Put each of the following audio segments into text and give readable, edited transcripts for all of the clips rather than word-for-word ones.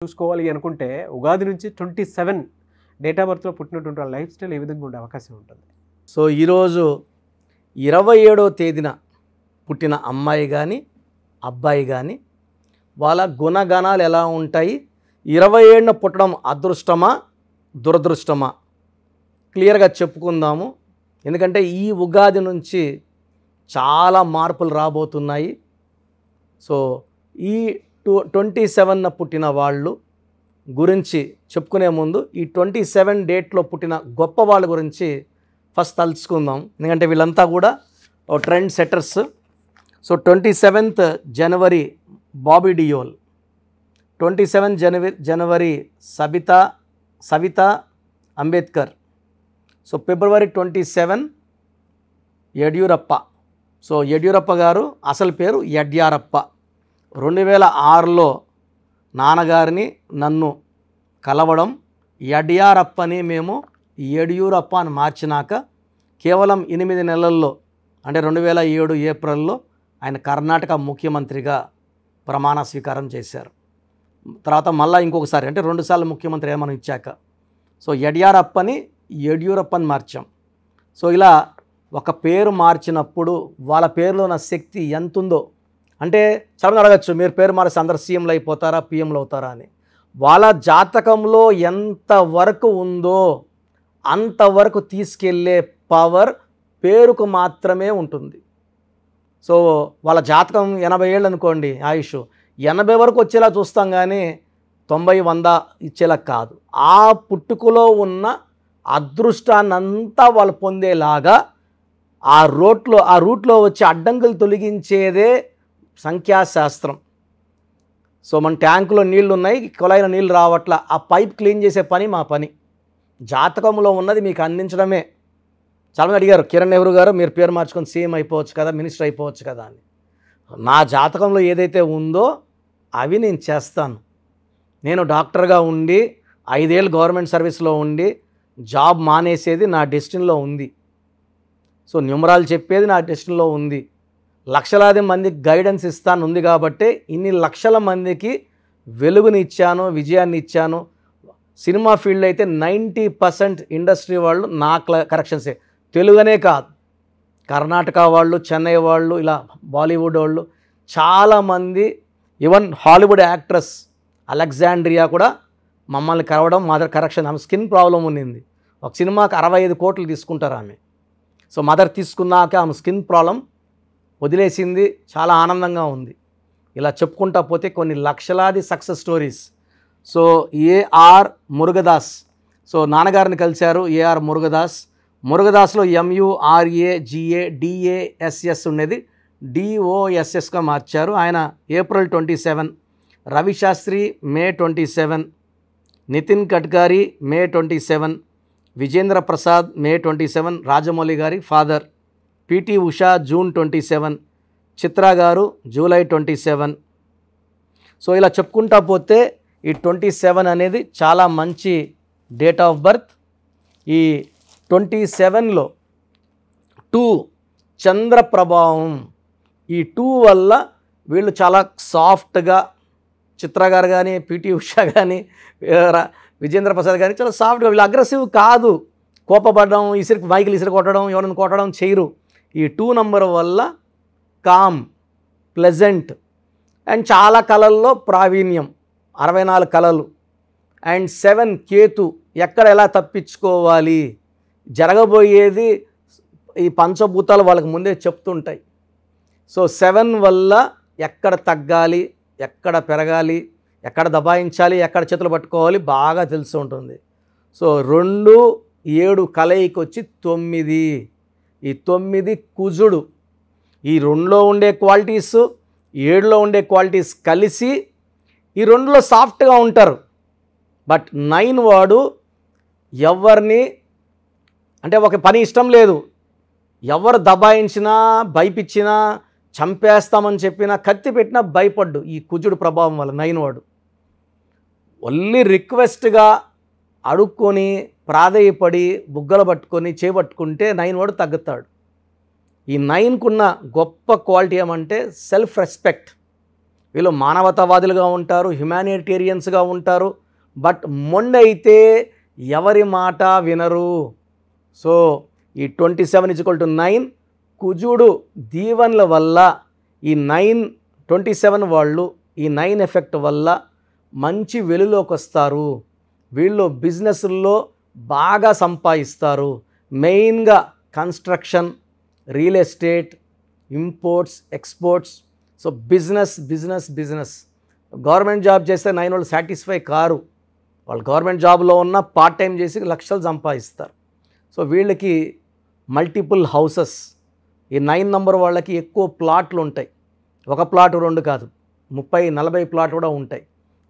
చూసుకోవాలి అనుకుంటే ఉగాది నుంచి 27 డేట్ ఆఫ్ బర్త్లో పుట్టినటువంటి వాళ్ళ లైఫ్ స్టైల్ ఏ విధంగా ఉండే అవకాశం ఉంటుంది? సో ఈరోజు 27వ తేదీన పుట్టిన అమ్మాయి కానీ అబ్బాయి కానీ వాళ్ళ గుణగణాలు ఎలా ఉంటాయి, 27న పుట్టడం అదృష్టమా దురదృష్టమా క్లియర్గా చెప్పుకుందాము. ఎందుకంటే ఈ ఉగాది నుంచి చాలా మార్పులు రాబోతున్నాయి. సో ఈ 27న పుట్టిన వాళ్ళు గురించి చెప్పుకునే ముందు ఈ 27 డేట్లో పుట్టిన గొప్ప వాళ్ళ గురించి ఫస్ట్ తలుచుకుందాం. ఎందుకంటే వీళ్ళంతా కూడా ట్రెండ్ సెట్టర్స్. సో 27th జనవరి బాబీ డియోల్, 27 జనవరి Savitha Ambedkar. So February 27 Yediyurappa. So Yediyurappa గారు అసలు పేరు యడ్యారప్ప. 2006లో నాన్నగారిని నన్ను కలవడం, యడ్యారప్పని మేము యడ్యూరప్ప అని మార్చినాక కేవలం 8 నెలల్లో అంటే 2007 ఏప్రిల్లో ఆయన కర్ణాటక ముఖ్యమంత్రిగా ప్రమాణ స్వీకారం చేశారు. తర్వాత మళ్ళీ ఇంకొకసారి అంటే 2 సార్లు ముఖ్యమంత్రి మనం ఇచ్చాక సో యడ్యారప్పని యడ్యూరప్పని మార్చాం. సో ఇలా ఒక పేరు మార్చినప్పుడు వాళ్ళ పేరులో ఉన్న శక్తి ఎంత ఉందో, అంటే చాలా అడగచ్చు మీరు పేరు మారిస్తే అందరు సీఎంలు అయిపోతారా పిఎంలు అవుతారా అని. వాళ్ళ జాతకంలో ఎంతవరకు ఉందో అంతవరకు తీసుకెళ్ళే పవర్ పేరుకు మాత్రమే ఉంటుంది. సో వాళ్ళ జాతకం 80 ఏళ్ళు అనుకోండి ఆయుష్, 80 వరకు వచ్చేలా చూస్తాం కానీ 90, 100 ఇచ్చేలా కాదు. ఆ పుట్టుకలో ఉన్న అదృష్టాన్నంతా వాళ్ళు పొందేలాగా ఆ రూట్లో వచ్చే అడ్డంకులు తొలగించేదే సంఖ్యాశాస్త్రం. సో మన ట్యాంకులో నీళ్లు ఉన్నాయి, కుళాయిలో నీళ్ళు రావట్ల, ఆ పైప్ క్లీన్ చేసే పని మా పని. జాతకంలో ఉన్నది మీకు అందించడమే. చాలామంది అడిగారు కిరణ్ నెహ్రూ గారు మీరు పేరు మార్చుకొని సీఎం అయిపోవచ్చు కదా, మినిస్టర్ అయిపోవచ్చు కదా అని. నా జాతకంలో ఏదైతే ఉందో అవి నేను చేస్తాను. నేను డాక్టర్గా ఉండి 5 ఏళ్ళు గవర్నమెంట్ సర్వీస్లో ఉండి జాబ్ మానేసేది నా డెస్టినీలో ఉంది. సో న్యూమరాలు చెప్పేది నా డెస్టినీలో ఉంది. లక్షలాది మందికి గైడెన్స్ ఇస్తాను ఉంది కాబట్టి ఇన్ని లక్షల మందికి వెలుగుని ఇచ్చాను, విజయాన్ని ఇచ్చాను. సినిమా ఫీల్డ్ అయితే 90% ఇండస్ట్రీ వాళ్ళు నా కరెక్షన్సే. తెలుగునే కాదు, కర్ణాటక వాళ్ళు, చెన్నై వాళ్ళు, ఇలా బాలీవుడ్ వాళ్ళు చాలామంది, ఈవెన్ హాలీవుడ్ యాక్ట్రెస్ అలెగ్జాండ్రియా కూడా మమ్మల్ని కలవడం, మదర్ కరెక్షన్. ఆమె స్కిన్ ప్రాబ్లం ఉన్నింది, ఒక సినిమాకి 65 కోట్లు తీసుకుంటారు ఆమె. సో మదర్ తీసుకున్నాక ఆమె స్కిన్ ప్రాబ్లం వదిలేసింది, చాలా ఆనందంగా ఉంది. ఇలా చెప్పుకుంటా పోతే కొన్ని లక్షలాది success stories. So AR Murugadoss, so నాన్నగారిని కలిశారు ఏఆర్ మురుగదాస్. మురుగదాస్లో MURAGADASS ఉండేది DOSSగా మార్చారు. ఆయన ఏప్రిల్ 27, రవిశాస్త్రి మే 27, నితిన్ గడ్కరీ మే 27, విజేంద్ర ప్రసాద్ మే 27, రాజమౌళి గారి father. PT Usha June 27, Chitra గారు జూలై 27. సో ఇలా చెప్పుకుంటా పోతే ఈ 27 అనేది చాలా మంచి డేట్ ఆఫ్ బర్త్. ఈ 27లో 2 చంద్ర ప్రభావం. ఈ 2 వల్ల వీళ్ళు చాలా సాఫ్ట్గా, చిత్ర గారు కానీ పిటి ఉషా కానీ విజేంద్ర ప్రసాద్ కానీ చాలా సాఫ్ట్గా, వీళ్ళు అగ్రెసివ్ కాదు, కోపపడడం, మైకిల్ ఇసిరి కొట్టడం, ఎవరిని కొట్టడం చేయరు. ఈ 2 నంబర్ వల్ల కామ్, ప్లెజెంట్ అండ్ చాలా కళల్లో ప్రావీణ్యం, 64 కళలు. అండ్ 7 కేతు, ఎక్కడ ఎలా తప్పించుకోవాలి, జరగబోయేది ఈ పంచభూతాలు వాళ్ళకి ముందే చెప్తుంటాయి. సో 7 వల్ల ఎక్కడ తగ్గాలి, ఎక్కడ పెరగాలి, ఎక్కడ దబాయించాలి, ఎక్కడ చేతులు పట్టుకోవాలి బాగా తెలిసి ఉంటుంది. సో 2, 7 కలయికి వచ్చి 9. ఈ 9 కుజుడు. ఈ 2లో ఉండే క్వాలిటీస్ 7లో ఉండే క్వాలిటీస్ కలిసి ఈ 2లో సాఫ్ట్గా ఉంటారు. బట్ 9 వాడు ఎవరిని అంటే ఒక పని ఇష్టం లేదు, ఎవరు దబాయించినా, భయపించినా, చంపేస్తామని చెప్పినా, కత్తి పెట్టినా భయపడ్డు. ఈ కుజుడు ప్రభావం వల్ల 9 వాడు ఓన్లీ రిక్వెస్ట్గా అడుక్కొని ప్రాధేయపడి బుగ్గలు పట్టుకొని చేపట్టుకుంటే 9 వాడు తగ్గుతాడు. ఈ 9కున్న గొప్ప క్వాలిటీ ఏమంటే సెల్ఫ్ రెస్పెక్ట్. వీళ్ళు మానవతావాదులుగా ఉంటారు, హ్యుమానిటేరియన్స్గా ఉంటారు. బట్ మొండి అయితే ఎవరి మాట వినరు. సో ఈ 27 = 9 కుజుడు దీవెనల వల్ల ఈ 27 వాళ్ళు ఈ 9 ఎఫెక్ట్ వల్ల మంచి వెలుగులోకి వస్తారు. వీళ్ళు బిజినెస్ల్లో బాగా సంపాదిస్తారు. మెయిన్గా construction, real estate, imports, exports. So business. Government job చేస్తే 9 వాళ్ళు సాటిస్ఫై కారు. వాళ్ళు గవర్నమెంట్ జాబ్లో ఉన్న పార్ట్ టైం చేసి లక్షలు సంపాదిస్తారు. సో వీళ్ళకి మల్టిపుల్ హౌసెస్, ఈ 9 నంబర్ వాళ్ళకి ఎక్కువ ప్లాట్లు ఉంటాయి. ఒక ప్లాట్ 2 కాదు, 30-40 ప్లాట్ కూడా ఉంటాయి.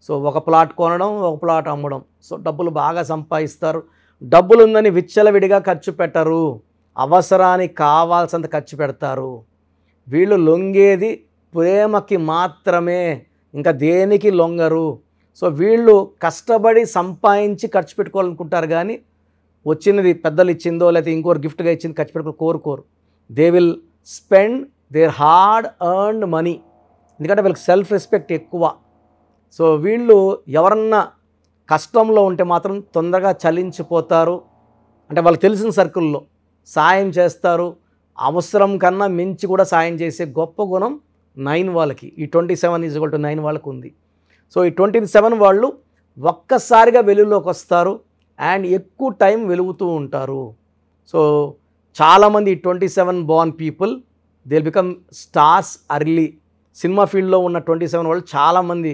సో ఒక ప్లాట్ కొనడం, ఒక ప్లాట్ అమ్మడం. సో డబ్బులు బాగా సంపాదిస్తారు. డబ్బులు ఉందని విచ్చలవిడిగా ఖర్చు పెట్టరు, అవసరానికి కావాల్సినంత ఖర్చు పెడతారు. వీళ్ళు లొంగేది ప్రేమకి మాత్రమే, ఇంకా దేనికి లొంగరు. సో వీళ్ళు కష్టపడి సంపాదించి ఖర్చు పెట్టుకోవాలనుకుంటారు, కానీ వచ్చినది పెద్దలు ఇచ్చిందో లేకపోతే ఇంకోరు గిఫ్ట్గా ఇచ్చింది ఖర్చు పెట్టుకో కోరుకోరు. They will spend there hard earned money. ఎందుకంటే వీళ్ళకి సెల్ఫ్ రెస్పెక్ట్ ఎక్కువ. సో వీళ్ళు ఎవరన్నా కష్టంలో ఉంటే మాత్రం తొందరగా చలించిపోతారు. అంటే వాళ్ళకి తెలిసిన సర్కిల్లో సాయం చేస్తారు. అవసరం కన్నా మించి కూడా సాయం చేసే గొప్ప గుణం 9 వాళ్ళకి, ఈ 27 = 9 వాళ్ళకు ఉంది. సో ఈ 27 వాళ్ళు ఒక్కసారిగా వెలుగులోకి వస్తారు అండ్ ఎక్కువ టైం వెలుగుతూ ఉంటారు. సో చాలామంది ఈ 27 Born people they will become stars early. Cinema ఫీల్డ్లో ఉన్న 27 వాళ్ళు చాలామంది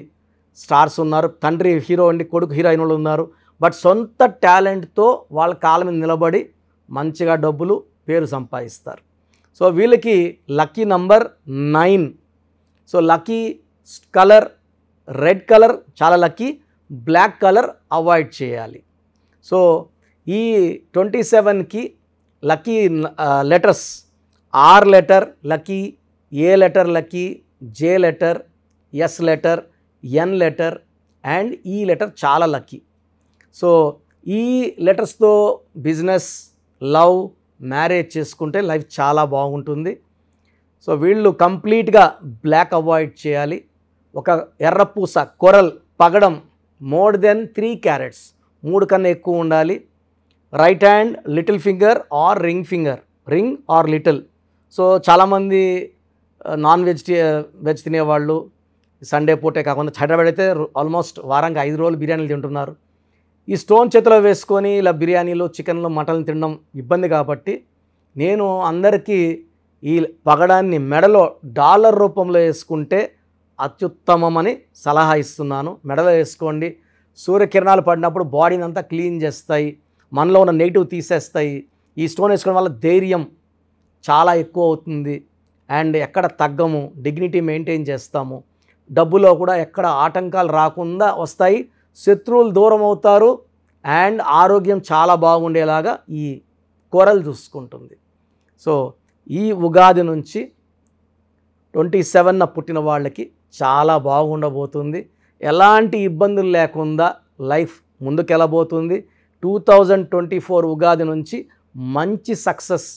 స్టార్స్ ఉన్నారు. తండ్రి హీరో అండి, కొడుకు హీరోయిన్ వాళ్ళు ఉన్నారు. బట్ సొంత టాలెంట్తో వాళ్ళ కాళ్ళ మీద నిలబడి మంచిగా డబ్బులు, పేరు సంపాదిస్తారు. సో వీళ్ళకి lucky number 9. So lucky colour red colour చాలా లక్కీ, బ్లాక్ కలర్ అవాయిడ్ చేయాలి. సో ఈ 27కి lucky letters R letter lucky, A letter lucky, J letter, S letter, N letter and E letter చాలా లక్కీ. సో ఈ లెటర్స్తో business, love, marriage చేసుకుంటే life చాలా బాగుంటుంది. సో వీళ్ళు కంప్లీట్గా బ్లాక్ అవాయిడ్ చేయాలి. ఒక ఎర్రపూస, కొరల్, పగడం మోర్ దెన్ 3 carats, 3 కన్నా ఎక్కువ ఉండాలి. Right hand little finger or ring finger, ring or little. So చాలామంది నాన్ వెజ్ తినేవాళ్ళు సండే పూటే కాకుండా హైదరాబాద్ అయితే ఆల్మోస్ట్ వారానికి 5 రోజులు బిర్యానీలు తింటున్నారు. ఈ స్టోన్ చేతిలో వేసుకొని ఇలా బిర్యానీలు, చికెన్లు, మటన్లు తినడం ఇబ్బంది కాబట్టి నేను అందరికీ ఈ పగడాన్ని మెడలో డాలర్ రూపంలో వేసుకుంటే అత్యుత్తమమని సలహా ఇస్తున్నాను. మెడలో వేసుకోండి. సూర్యకిరణాలు పడినప్పుడు బాడీని అంతా క్లీన్ చేస్తాయి, మనలో ఉన్న నెగిటివ్ తీసేస్తాయి. ఈ స్టోన్ వేసుకోవడం వల్ల ధైర్యం చాలా ఎక్కువ అవుతుంది అండ్ ఎక్కడ తగ్గము, డిగ్నిటీ మెయింటైన్ చేస్తాము. డబ్బులో కూడా ఎక్కడ ఆటంకాలు రాకుండా వస్తాయి, శత్రువులు దూరం అవుతారు అండ్ ఆరోగ్యం చాలా బాగుండేలాగా ఈ కోరలు చూసుకుంటుంది. సో ఈ ఉగాది నుంచి 27న పుట్టిన వాళ్ళకి చాలా బాగుండబోతుంది. ఎలాంటి ఇబ్బందులు లేకుండా లైఫ్ ముందుకెళ్ళబోతుంది. 2024 ఉగాది నుంచి మంచి సక్సెస్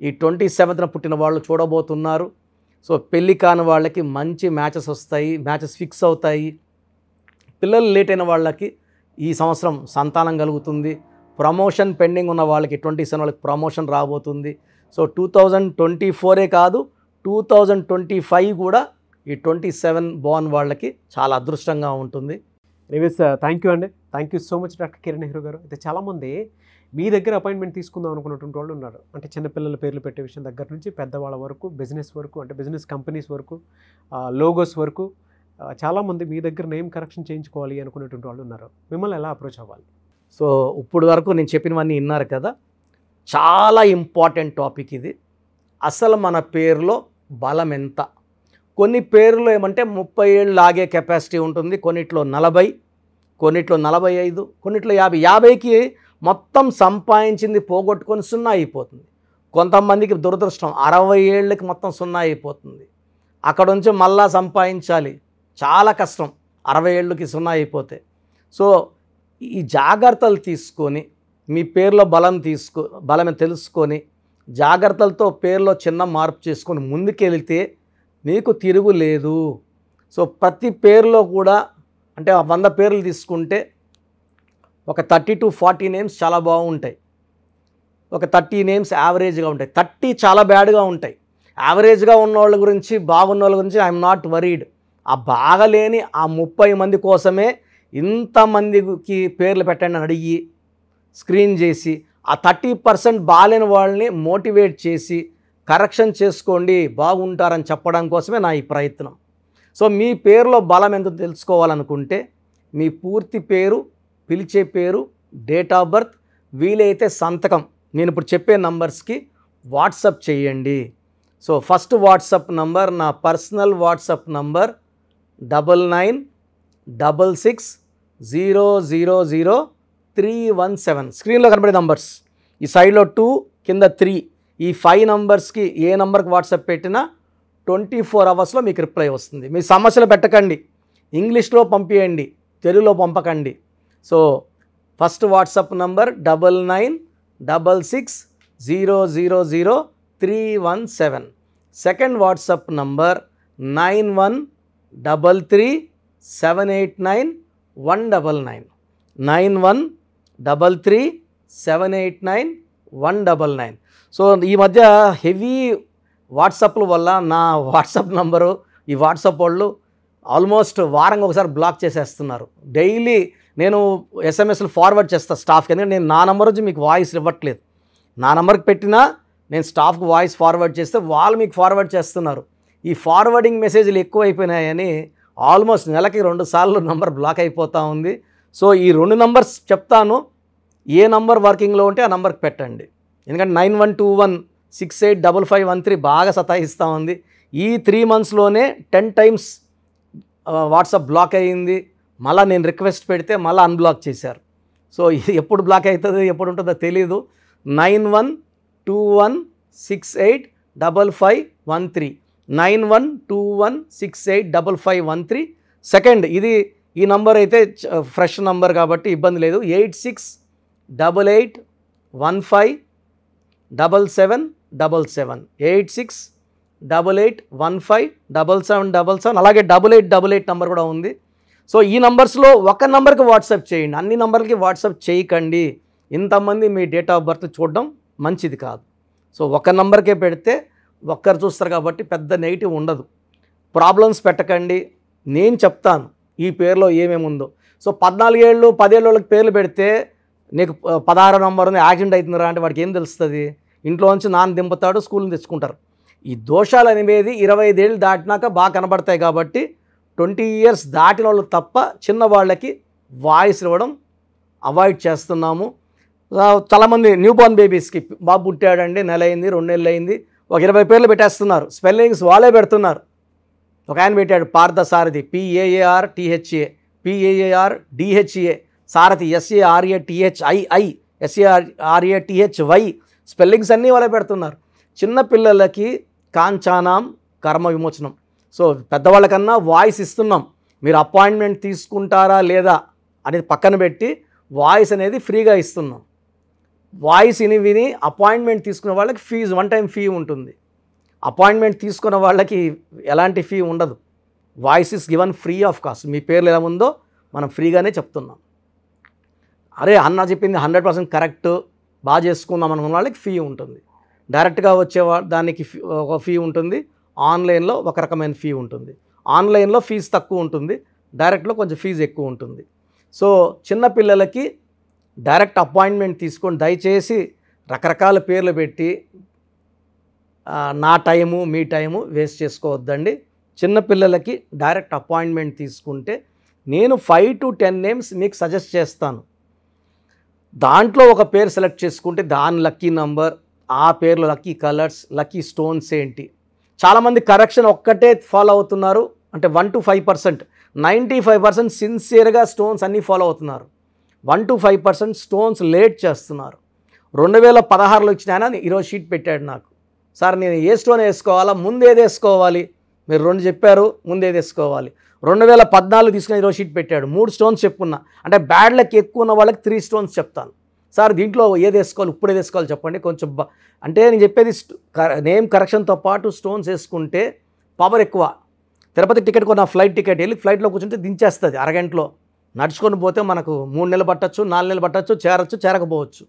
ఈ 27న పుట్టిన వాళ్ళు చూడబోతున్నారు. సో పెళ్ళి కాని వాళ్ళకి మంచి మ్యాచెస్ వస్తాయి, మ్యాచెస్ ఫిక్స్ అవుతాయి. పిల్లలు లేట్ అయిన వాళ్ళకి ఈ సంవత్సరం సంతానం కలుగుతుంది. ప్రమోషన్ పెండింగ్ ఉన్న వాళ్ళకి 27 వాళ్ళకి ప్రమోషన్ రాబోతుంది. సో 2024 కాదు 2025 కూడా ఈ 27 బోర్న్ వాళ్ళకి చాలా అదృష్టంగా ఉంటుంది. ఎనీవేస్ థ్యాంక్ యూ అండి. Thank you so much doctor Kiran Nehru గారు. అయితే చాలామంది మీ దగ్గర అపాయింట్మెంట్ తీసుకుందాం అనుకున్నటువంటి వాళ్ళు ఉన్నారు. అంటే చిన్నపిల్లల పేర్లు పెట్టే విషయం దగ్గర నుంచి పెద్దవాళ్ళ వరకు, బిజినెస్ వరకు, అంటే బిజినెస్ కంపెనీస్ వరకు, లోగోస్ వరకు చాలామంది మీ దగ్గర నేమ్ కరెక్షన్ చేయించుకోవాలి అనుకునేటువంటి వాళ్ళు ఉన్నారు. మిమ్మల్ని ఎలా అప్రోచ్ అవ్వాలి? సో ఇప్పుడు వరకు నేను చెప్పినవన్నీ విన్నారు కదా, చాలా ఇంపార్టెంట్ టాపిక్ ఇది. అసలు మన పేరులో బలం ఎంత? కొన్ని పేర్లు ఏమంటే 30 ఏళ్ళు లాగే కెపాసిటీ ఉంటుంది, కొన్నిట్లో 40, కొన్నిట్లో 45, కొన్నిట్లో 50. 50కి మొత్తం సంపాదించింది పోగొట్టుకొని 0 అయిపోతుంది. కొంతమందికి దురదృష్టం 60 ఏళ్ళకి మొత్తం 0 అయిపోతుంది. అక్కడ నుంచి మళ్ళా సంపాదించాలి, చాలా కష్టం 60 ఏళ్ళకి 0 అయిపోతే. సో ఈ జాగ్రత్తలు తీసుకొని మీ పేరులో బలం తెలుసుకొని జాగ్రత్తలతో పేరులో చిన్న మార్పు చేసుకొని ముందుకెళ్తే మీకు తిరుగులేదు. సో ప్రతి పేరులో కూడా అంటే 100 పేర్లు తీసుకుంటే ఒక 30 to 40 నేమ్స్ చాలా బాగుంటాయి, ఒక 30 నేమ్స్ యావరేజ్గా ఉంటాయి, 30 చాలా బ్యాడ్గా ఉంటాయి. యావరేజ్గా ఉన్న వాళ్ళ గురించి, బాగున్న వాళ్ళ గురించి ఐఎమ్ నాట్ వరీడ్. ఆ బాగలేని ఆ 30 మంది కోసమే ఇంతమందికి పేర్లు పెట్టండి అని అడిగి స్క్రీన్ చేసి ఆ 30% బాగాలేని వాళ్ళని మోటివేట్ చేసి కరెక్షన్ చేసుకోండి బాగుంటారని చెప్పడం కోసమే నా ఈ ప్రయత్నం. సో మీ పేరులో బలం ఎంత తెలుసుకోవాలనుకుంటే మీ పూర్తి పేరు, పిలిచే పేరు, డేట్ ఆఫ్ బర్త్, వీలైతే సంతకం నేను ఇప్పుడు చెప్పే నంబర్స్కి వాట్సప్ చేయండి. సో ఫస్ట్ వాట్సప్ నంబర్, నా పర్సనల్ వాట్సప్ నంబర్ 9966000317. స్క్రీన్లో కనబడే నంబర్స్, ఈ సైడ్లో 2 కింద 3, ఈ 5 నంబర్స్కి ఏ నంబర్కి వాట్సాప్ పెట్టినా 24 అవర్స్లో మీకు రిప్లై వస్తుంది. మీ సమస్యలు పెట్టకండి, ఇంగ్లీష్లో పంపించండి, తెలుగులో పంపకండి. So first WhatsApp number 9966000317. Second WhatsApp number 9133789199 9133789199. So ఈ మధ్య హెవీ వాట్సాప్ల వల్ల నా వాట్సాప్ నంబరు ఈ వాట్సాప్ వాళ్ళు ఆల్మోస్ట్ వారంగా ఒకసారి బ్లాక్ చేసేస్తున్నారు. డైలీ నేను ఎస్ఎంఎస్లు ఫార్వర్డ్ చేస్తాను స్టాఫ్కి, ఎందుకంటే నేను నా నెంబర్ నుంచి మీకు వాయిస్ ఇవ్వట్లేదు. నా నెంబర్కి పెట్టినా నేను స్టాఫ్కి వాయిస్ ఫార్వర్డ్ చేస్తే వాళ్ళు మీకు ఫార్వర్డ్ చేస్తున్నారు. ఈ ఫార్వర్డింగ్ మెసేజ్లు ఎక్కువైపోయినాయని ఆల్మోస్ట్ నెలకి 2 సార్లు నంబర్ బ్లాక్ అయిపోతూ ఉంది. సో ఈ 2 నంబర్స్ చెప్తాను, ఏ నంబర్ వర్కింగ్లో ఉంటే ఆ నంబర్కి పెట్టండి. ఎందుకంటే 9121685513 బాగా సతాయిస్తూ ఉంది. ఈ 3 monthsలోనే 10 times వాట్సాప్ బ్లాక్ అయ్యింది. మళ్ళీ నేను రిక్వెస్ట్ పెడితే మళ్ళీ అన్బ్లాక్ చేశారు. సో ఇది ఎప్పుడు బ్లాక్ అవుతుందో ఎప్పుడు ఉంటుందో తెలీదు. 9121685513 9121685513. సెకండ్ ఇది ఈ నంబర్ అయితే ఫ్రెష్ నంబర్ కాబట్టి ఇబ్బంది లేదు. 8688157777 8688157777. అలాగే 8888 నంబర్ కూడా ఉంది. సో ఈ నంబర్స్లో ఒక నంబర్కి వాట్సాప్ చేయండి, అన్ని నంబర్లకి వాట్సాప్ చేయకండి. ఇంతమంది మీ డేట్ ఆఫ్ బర్త్ చూడడం మంచిది కాదు. సో ఒక నంబర్కే పెడితే ఒక్కరు చూస్తారు కాబట్టి పెద్ద నెగిటివ్ ఉండదు. ప్రాబ్లమ్స్ పెట్టకండి, నేను చెప్తాను ఈ పేరులో ఏమేమి ఉందో. సో 14 ఏళ్ళు 10 ఏళ్ళ వాళ్ళకి పేర్లు పెడితే నీకు 16వ నంబర్ ఉంది యాక్సిడెంట్ అవుతుందిరా అంటే వాడికి ఏం తెలుస్తుంది? ఇంట్లో నుంచి నాన్న దింపుతాడు, స్కూల్ని తెచ్చుకుంటారు. ఈ దోషాలు అనేవి 25 ఏళ్ళు దాటినాక బాగా కనబడతాయి కాబట్టి 20 years దాటిన వాళ్ళు తప్ప చిన్న వాళ్ళకి వాయిస్ ఇవ్వడం అవాయిడ్ చేస్తున్నాము. చాలామంది న్యూ బోర్న్ బేబీస్కి బాబు పుట్టాడండి, నెల అయింది, 2 నెలలు అయింది, ఒక 20 పేర్లు పెట్టేస్తున్నారు. స్పెల్లింగ్స్ వాళ్ళే పెడుతున్నారు. ఒక ఆయన పెట్టాడు పార్థసారథి, PAARTHA, PAARDHA, సారథి SARATHII, SARATHY, స్పెల్లింగ్స్ అన్నీ వాళ్ళే పెడుతున్నారు. చిన్నపిల్లలకి కాంచానాం కర్మ విమోచనం. సో పెద్దవాళ్ళకన్నా వాయిస్ ఇస్తున్నాం. మీరు అపాయింట్మెంట్ తీసుకుంటారా లేదా అనేది పక్కన పెట్టి వాయిస్ అనేది ఫ్రీగా ఇస్తున్నాం. వాయిస్ విని అపాయింట్మెంట్ తీసుకున్న వాళ్ళకి ఫీజు 1 time ఫీ ఉంటుంది. అపాయింట్మెంట్ తీసుకున్న వాళ్ళకి ఎలాంటి ఫీ ఉండదు. Voice is given free of cost. మీ పేర్లు ఎలా ఉందో మనం ఫ్రీగానే చెప్తున్నాం. అరే అన్న చెప్పింది 100% కరెక్ట్, బాగా చేసుకుందాం అనుకున్న వాళ్ళకి ఫీ ఉంటుంది. డైరెక్ట్గా వచ్చే దానికి ఒక ఫీ ఉంటుంది, ఆన్లైన్లో ఒక రకమైన ఫీ ఉంటుంది. ఆన్లైన్లో ఫీజు తక్కువ ఉంటుంది, డైరెక్ట్లో కొంచెం ఫీజు ఎక్కువ ఉంటుంది. సో చిన్నపిల్లలకి డైరెక్ట్ అపాయింట్మెంట్ తీసుకొని దయచేసి రకరకాల పేర్లు పెట్టి నా టైము మీ టైము వేస్ట్ చేసుకోవద్దండి. చిన్నపిల్లలకి డైరెక్ట్ అపాయింట్మెంట్ తీసుకుంటే నేను 5 to 10 నేమ్స్ మీకు సజెస్ట్ చేస్తాను. దాంట్లో ఒక పేరు సెలెక్ట్ చేసుకుంటే దాని లక్కీ నంబర్, ఆ పేర్లో లక్కీ కలర్స్, లక్కీ స్టోన్స్ ఏంటి. చాలామంది కరెక్షన్ ఒక్కటే ఫాలో అవుతున్నారు, అంటే 1 to 5%. 95% సిన్సియర్గా స్టోన్స్ అన్నీ ఫాలో అవుతున్నారు. 1 to 5% స్టోన్స్ లేట్ చేస్తున్నారు. 2016లో ఇచ్చిన ఆయన ఈరోజు షీట్ పెట్టాడు నాకు, సార్ నేను ఏ స్టోన్ వేసుకోవాలా, ముందేది వేసుకోవాలి, మీరు 2 చెప్పారు, ముందేది వేసుకోవాలి. 2014 తీసుకుని ఈరోజు షీట్ పెట్టాడు, 3 స్టోన్స్ చెప్పుకున్నా. అంటే బ్యాడ్ లక్ ఎక్కువ ఉన్న వాళ్ళకి 3 స్టోన్స్ చెప్తాను. సార్ దీంట్లో ఏది వేసుకోవాలి, ఇప్పుడు ఏది వేసుకోవాలి చెప్పండి కొంచెం. అంటే నేను చెప్పేది నేమ్ కరెక్షన్తో పాటు స్టోన్స్ వేసుకుంటే పవర్ ఎక్కువ. తిరుపతి టికెట్ కొన్న ఫ్లైట్ టికెట్ వెళ్ళి ఫ్లైట్లో కూర్చుంటే దించేస్తుంది అరగంటలో. నడుచుకొని పోతే మనకు 3 నెలలు పట్టచ్చు, 4 నెలలు పట్టచ్చు, చేరచ్చు, చేరకపోవచ్చు.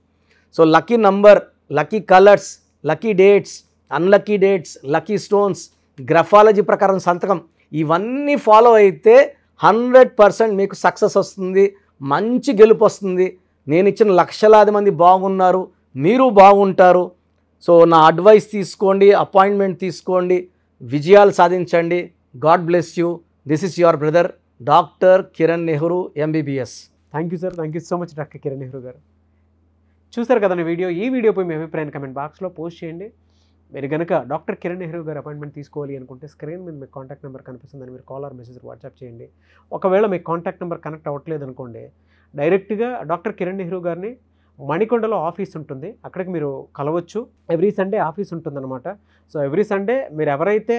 So lucky number, lucky colours, lucky dates, unlucky dates, lucky stones, graphology ప్రకారం సంతకం, ఇవన్నీ ఫాలో అయితే 100% మీకు సక్సెస్ వస్తుంది, మంచి గెలుపు వస్తుంది. నేను ఇచ్చిన లక్షలాది మంది బాగున్నారు, మీరు బాగుంటారు. సో నా అడ్వైస్ తీసుకోండి, అపాయింట్మెంట్ తీసుకోండి, విజయాలు సాధించండి. God bless you. This is your brother doctor Kiran Nehru MBBS. Thank you sir, thank you so much doctor Kiran Nehru garu. చూసారు కదండి వీడియో. ఈ వీడియోపై మీ అభిప్రాయాన్ని కమెంట్ బాక్స్లో పోస్ట్ చేయండి. మీరు కనుక డాక్టర్ కిరణ్ నెహ్రూ గారు అపాయింట్మెంట్ తీసుకోవాలి అనుకుంటే స్క్రీన్ మీద మీకు కాంటాక్ట్ నెంబర్ కనిపిస్తుందని మీరు కాల్ ఆర్ మెసేజ్ వాట్సాప్ చేయండి. ఒకవేళ మీకు కాంటాక్ట్ నెంబర్ కనెక్ట్ అవ్వట్లేదు అనుకోండి, డైరెక్ట్గా డాక్టర్ కిరణ్ నెహ్రూ గారిని మణికొండలో ఆఫీస్ ఉంటుంది, అక్కడికి మీరు కలవచ్చు. ఎవ్రీ సండే ఆఫీస్ ఉంటుందన్నమాట. సో ఎవ్రీ సండే మీరు ఎవరైతే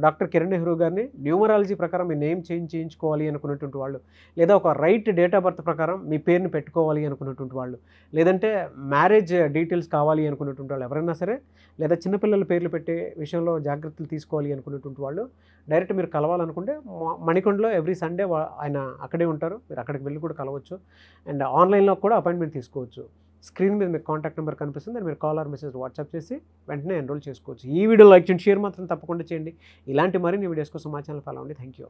డాక్టర్ కిరణ్ నెహ్రూ గారిని న్యూమరాలజీ ప్రకారం మీ నేమ్ చేంజ్ చేయించుకోవాలి అనుకున్నటువంటి వాళ్ళు, లేదా ఒక రైట్ డేట్ ఆఫ్ బర్త్ ప్రకారం మీ పేరుని పెట్టుకోవాలి అనుకున్నటువంటి వాళ్ళు, లేదంటే మ్యారేజ్ డీటెయిల్స్ కావాలి అనుకున్నటువంటి వాళ్ళు ఎవరైనా సరే, లేదా చిన్నపిల్లల పేర్లు పెట్టే విషయంలో జాగ్రత్తలు తీసుకోవాలి అనుకున్నటువంటి వాళ్ళు డైరెక్ట్ మీరు కలవాలనుకుంటే మణికొండలో ఎవ్రీ సండే ఆయన అక్కడే ఉంటారు. మీరు అక్కడికి వెళ్ళి కూడా కలవచ్చు. అండ్ ఆన్లైన్లో కూడా అపాయింట్మెంట్ తీసుకోవచ్చు. స్క్రీన్ మీద మీకు కాంటాక్ట్ నెంబర్ కనిపిస్తుంది, దాన్ని మీరు కాల్ ఆర్ మెసేజ్ వాట్సాప్ చేసి వెంటనే ఎన్రోల్ చేసుకోవచ్చు. ఈ వీడియో లైక్ చేయండి, షేర్ మాత్రం తప్పకుండా చేయండి. ఇలాంటి మరిన్ని వీడియోస్ కోసం మా ఛానల్ ఫాలో అవ్వండి. Thank you.